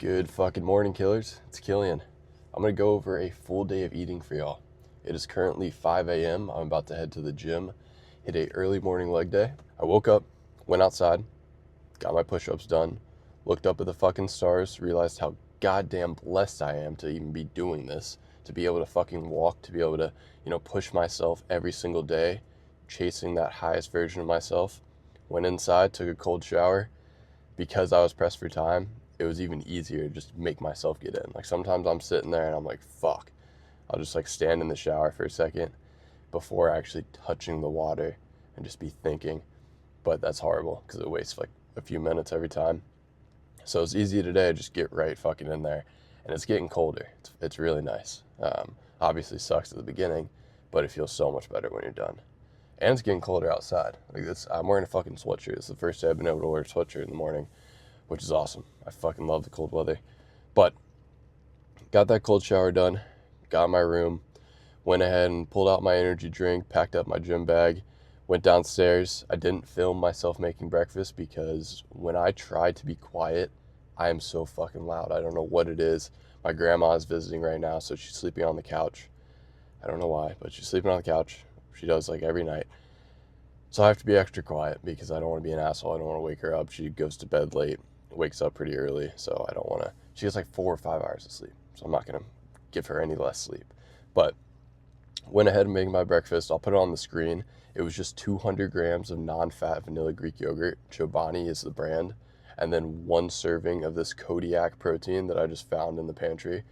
Good fucking morning, killers. It's Killian. I'm going to go over a full day of eating for y'all. It is currently 5 a.m. I'm about to head to the gym, hit a early morning leg day. I woke up, went outside, got my push-ups done, looked up at the fucking stars, realized how goddamn blessed I am to even be doing this, to be able to fucking walk, to be able to, push myself every single day, chasing that highest version of myself. Went inside, took a cold shower. Because I was pressed for time, it was even easier to just make myself get in. Like sometimes I'm sitting there and I'm like, fuck. I'll just like stand in the shower for a second before actually touching the water and just be thinking. But that's horrible because it wastes like a few minutes every time. So it's easy today, just get right fucking in there. And it's getting colder. It's really nice. Obviously sucks at the beginning, but it feels so much better when you're done. And it's getting colder outside. Like this, I'm wearing a fucking sweatshirt. It's the first day I've been able to wear a sweatshirt in the morning, which is awesome. I fucking love the cold weather. But got that cold shower done, got in my room, went ahead and pulled out my energy drink, packed up my gym bag, went downstairs. I didn't film myself making breakfast because when I try to be quiet, I am so fucking loud. I don't know what it is. My grandma is visiting right now, so she's sleeping on the couch. I don't know why, but she's sleeping on the couch. She does like every night. So I have to be extra quiet because I don't want to be an asshole. I don't want to wake her up. She goes to bed late, wakes up pretty early. So I don't want to. She gets like 4 or 5 hours of sleep. So I'm not going to give her any less sleep. But went ahead and made my breakfast. I'll put it on the screen. It was just 200 grams of non-fat vanilla Greek yogurt. Chobani is the brand. And then 1 serving of this Kodiak protein that I just found in the pantry.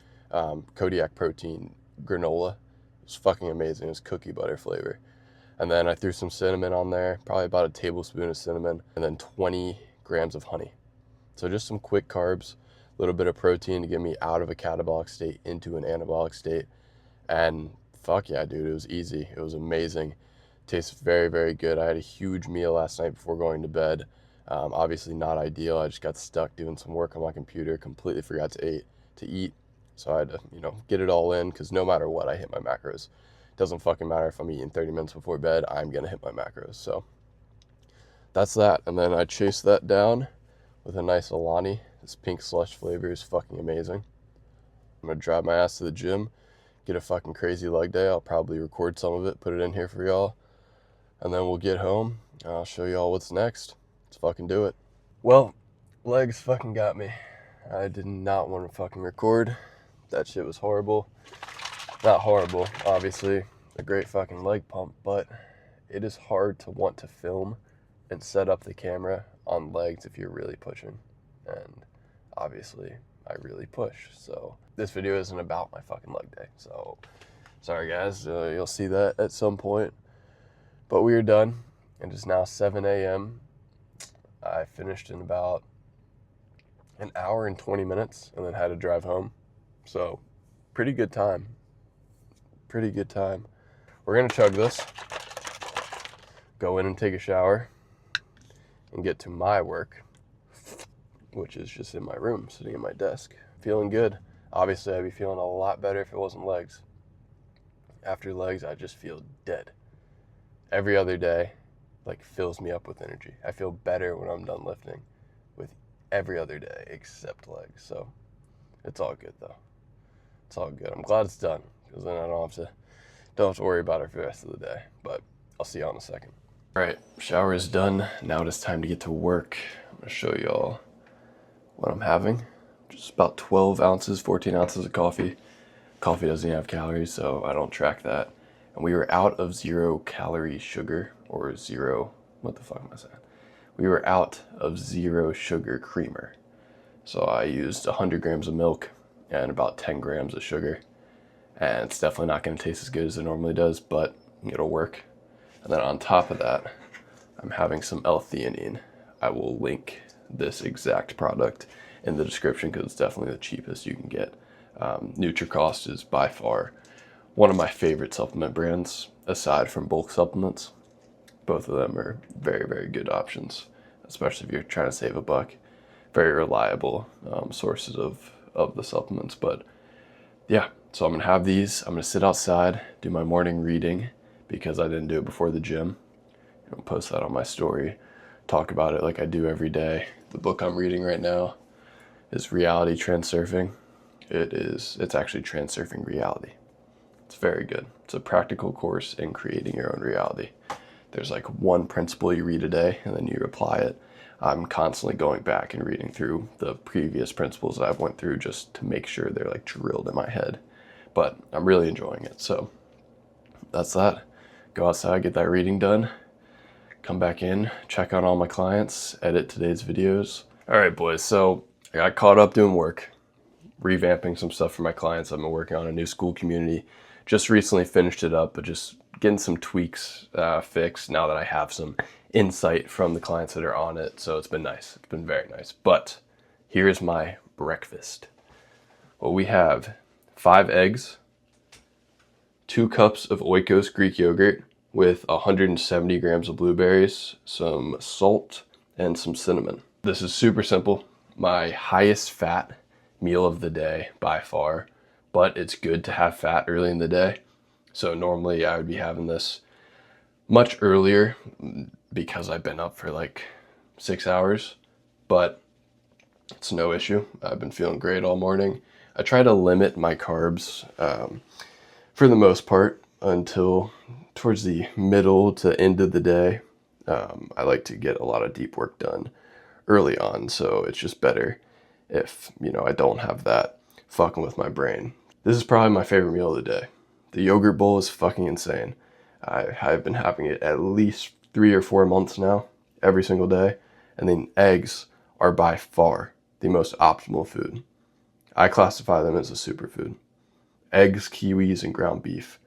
Kodiak protein granola. It was fucking amazing. It was cookie butter flavor. And then I threw some cinnamon on there, probably about a tablespoon of cinnamon, and then 20 grams of honey. So just some quick carbs, a little bit of protein to get me out of a catabolic state into an anabolic state. And fuck yeah, dude, it was easy. It was amazing. Tastes very, very good. I had a huge meal last night before going to bed. Obviously not ideal. I just got stuck doing some work on my computer, completely forgot to eat. So I had to, get it all in because no matter what, I hit my macros. Doesn't fucking matter if I'm eating 30 minutes before bed, I'm going to hit my macros. So that's that. And then I chased that down with a nice Alani. This pink slush flavor is fucking amazing. I'm going to drive my ass to the gym, get a fucking crazy leg day. I'll probably record some of it, put it in here for y'all. And then we'll get home. I'll show y'all what's next. Let's fucking do it. Well, legs fucking got me. I did not want to fucking record. That shit was horrible. Not horrible, obviously, a great fucking leg pump, but it is hard to want to film and set up the camera on legs if you're really pushing. And obviously, I really push. So this video isn't about my fucking leg day. So sorry guys, you'll see that at some point. But we are done. It is now 7 a.m. I finished in about an hour and 20 minutes and then had to drive home. So pretty good time. Pretty good time. We're gonna chug this, go in and take a shower, and get to my work, which is just in my room, sitting at my desk. Feeling good. Obviously, I'd be feeling a lot better if it wasn't legs. After legs, I just feel dead. Every other day, fills me up with energy. I feel better when I'm done lifting with every other day except legs. So it's all good though. It's all good. I'm glad it's done because then I don't have to worry about it for the rest of the day. But I'll see y'all in a second. All right, shower is done. Now it is time to get to work. I'm gonna show y'all what I'm having. Just about 12 ounces, 14 ounces of coffee. Coffee doesn't even have calories, so I don't track that. And we were out of 0 calorie sugar, or zero, what the fuck am I saying? We were out of 0 sugar creamer. So I used 100 grams of milk and about 10 grams of sugar. And it's definitely not gonna taste as good as it normally does, but it'll work. And then on top of that, I'm having some L-theanine. I will link this exact product in the description because it's definitely the cheapest you can get. Nutricost is by far one of my favorite supplement brands, aside from bulk supplements. Both of them are very, very good options, especially if you're trying to save a buck. Very reliable sources of the supplements. But yeah, so I'm gonna have these. I'm gonna sit outside, do my morning reading because I didn't do it before the gym. Post that on my story, talk about it like I do every day. The book I'm reading right now is reality transurfing. It's actually transurfing reality. It's very good. It's a practical course in creating your own reality. There's like one principle you read a day and then you apply it. I'm constantly going back and reading through the previous principles that I've went through just to make sure they're like drilled in my head. But I'm really enjoying it. So that's that. Go outside, get that reading done, come back in, check on all my clients, edit today's videos. All right, boys. So I got caught up doing work, revamping some stuff for my clients. I've been working on a new school community. Just recently finished it up, but just getting some tweaks fixed now that I have some insight from the clients that are on it. So it's been nice. It's been very nice. But here's my breakfast. Well, we have 5 eggs, 2 cups of Oikos Greek yogurt with 170 grams of blueberries, some salt, and some cinnamon. This is super simple. My highest fat meal of the day by far, but it's good to have fat early in the day. So normally I would be having this much earlier because I've been up for like 6 hours, but it's no issue. I've been feeling great all morning. I try to limit my carbs for the most part until towards the middle to end of the day. I like to get a lot of deep work done early on, so it's just better if, I don't have that fucking with my brain. This is probably my favorite meal of the day. The yogurt bowl is fucking insane. I've been having it at least 3 or 4 months now, every single day. And then eggs are by far the most optimal food. I classify them as a superfood. Eggs, kiwis, and ground beef.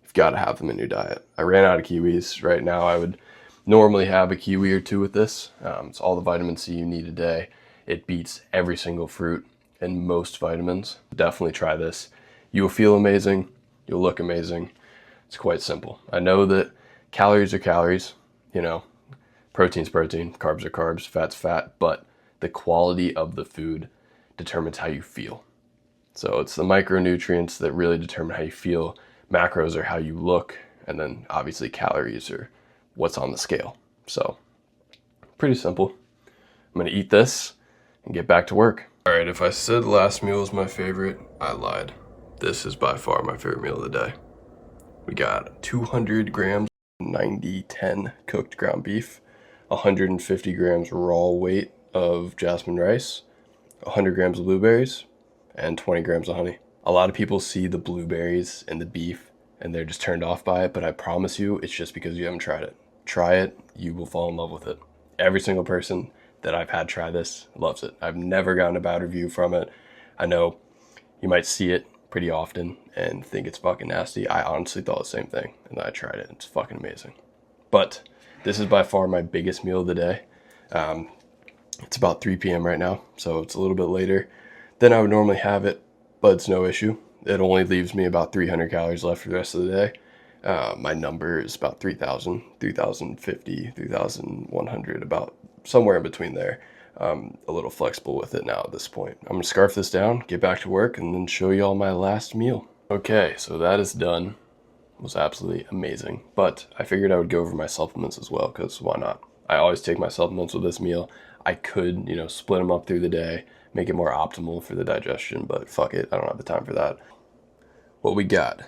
You've got to have them in your diet. I ran out of kiwis. Right now I would normally have a kiwi or 2 with this. It's all the vitamin C you need a day. It beats every single fruit and most vitamins. Definitely try this. You will feel amazing. You'll look amazing. It's quite simple. I know that calories are calories, protein's protein, carbs are carbs, fat's fat, but the quality of the food determines how you feel. So it's the micronutrients that really determine how you feel. Macros are how you look, and then obviously calories are what's on the scale. So pretty simple. I'm gonna eat this and get back to work. All right, if I said last meal was my favorite, I lied. This is by far my favorite meal of the day. We got 200 grams, 90-10 cooked ground beef, 150 grams raw weight of jasmine rice, 100 grams of blueberries, and 20 grams of honey. A lot of people see the blueberries and the beef and they're just turned off by it, but I promise you, it's just because you haven't tried it. Try it, you will fall in love with it. Every single person that I've had try this loves it. I've never gotten a bad review from it. I know you might see it pretty often and think it's fucking nasty. I honestly thought the same thing, and I tried it. It's fucking amazing. But this is by far my biggest meal of the day. It's about 3 p.m. right now, so it's a little bit later than I would normally have it, but it's no issue. It only leaves me about 300 calories left for the rest of the day. My number is about 3,000, 3,050, 3,100, about somewhere in between there. A little flexible with it now at this point. I'm gonna scarf this down, get back to work, and then show you all my last meal. Okay, so that is done. It was absolutely amazing. But I figured I would go over my supplements as well, because why not? I always take my supplements with this meal. I could, split them up through the day, make it more optimal for the digestion, but fuck it, I don't have the time for that. What we got: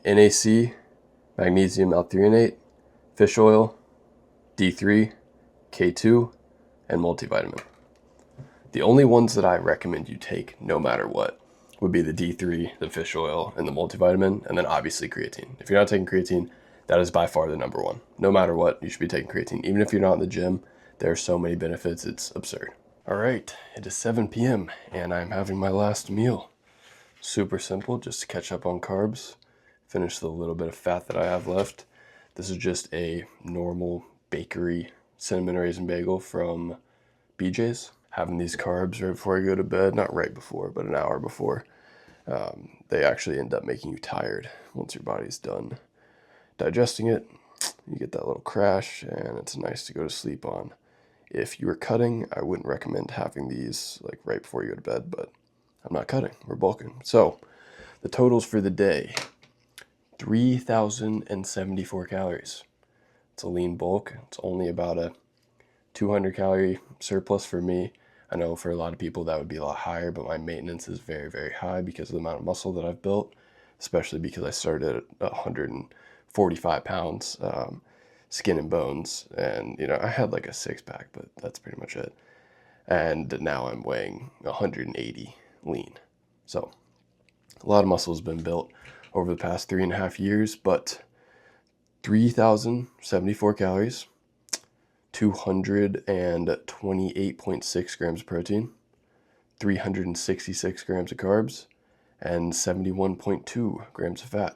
NAC, magnesium L-threonate, fish oil, D3, K2, and multivitamin. The only ones that I recommend you take no matter what would be the D3, the fish oil, and the multivitamin, and then obviously creatine. If you're not taking creatine, that is by far the number one. No matter what, you should be taking creatine. Even if you're not in the gym, there are so many benefits, it's absurd. All right, it is 7 p.m. and I'm having my last meal. Super simple, just to catch up on carbs, finish the little bit of fat that I have left. This is just a normal bakery cinnamon raisin bagel from BJ's. Having these carbs right before I go to bed, not right before, but an hour before, they actually end up making you tired once your body's done digesting it. You get that little crash, and it's nice to go to sleep on. If you were cutting, I wouldn't recommend having these like right before you go to bed, but I'm not cutting, we're bulking. So the totals for the day: 3,074 calories. It's a lean bulk. It's only about a 200 calorie surplus for me. I know for a lot of people that would be a lot higher, but my maintenance is very, very high because of the amount of muscle that I've built, especially because I started at 145 pounds, skin and bones. And, I had like a six pack, but that's pretty much it. And now I'm weighing 180 lean. So a lot of muscle has been built over the past 3.5 years, but 3,074 calories, 228.6 grams of protein, 366 grams of carbs, and 71.2 grams of fat.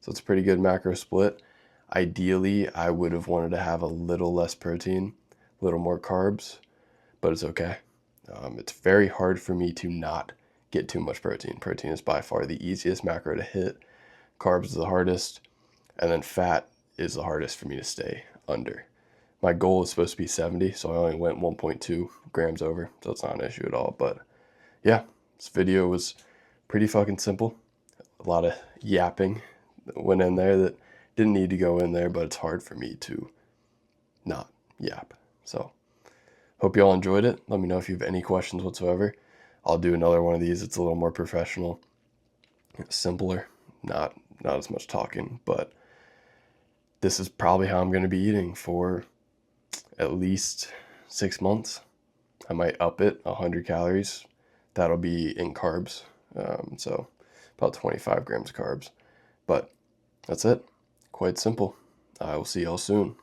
So it's a pretty good macro split. Ideally, I would have wanted to have a little less protein, a little more carbs, but it's okay. It's very hard for me to not get too much protein. Protein is by far the easiest macro to hit. Carbs is the hardest, and then fat is the hardest for me to stay under. My goal is supposed to be 70, so I only went 1.2 grams over, so it's not an issue at all. But yeah, this video was pretty fucking simple. A lot of yapping went in there that didn't need to go in there, but it's hard for me to not yap. So hope you all enjoyed it. Let me know if you have any questions whatsoever. I'll do another one of these. It's a little more professional, simpler, not as much talking, but this is probably how I'm going to be eating for at least 6 months. I might up it 100 calories. That'll be in carbs. So about 25 grams of carbs. But that's it. Quite simple. I will see y'all soon.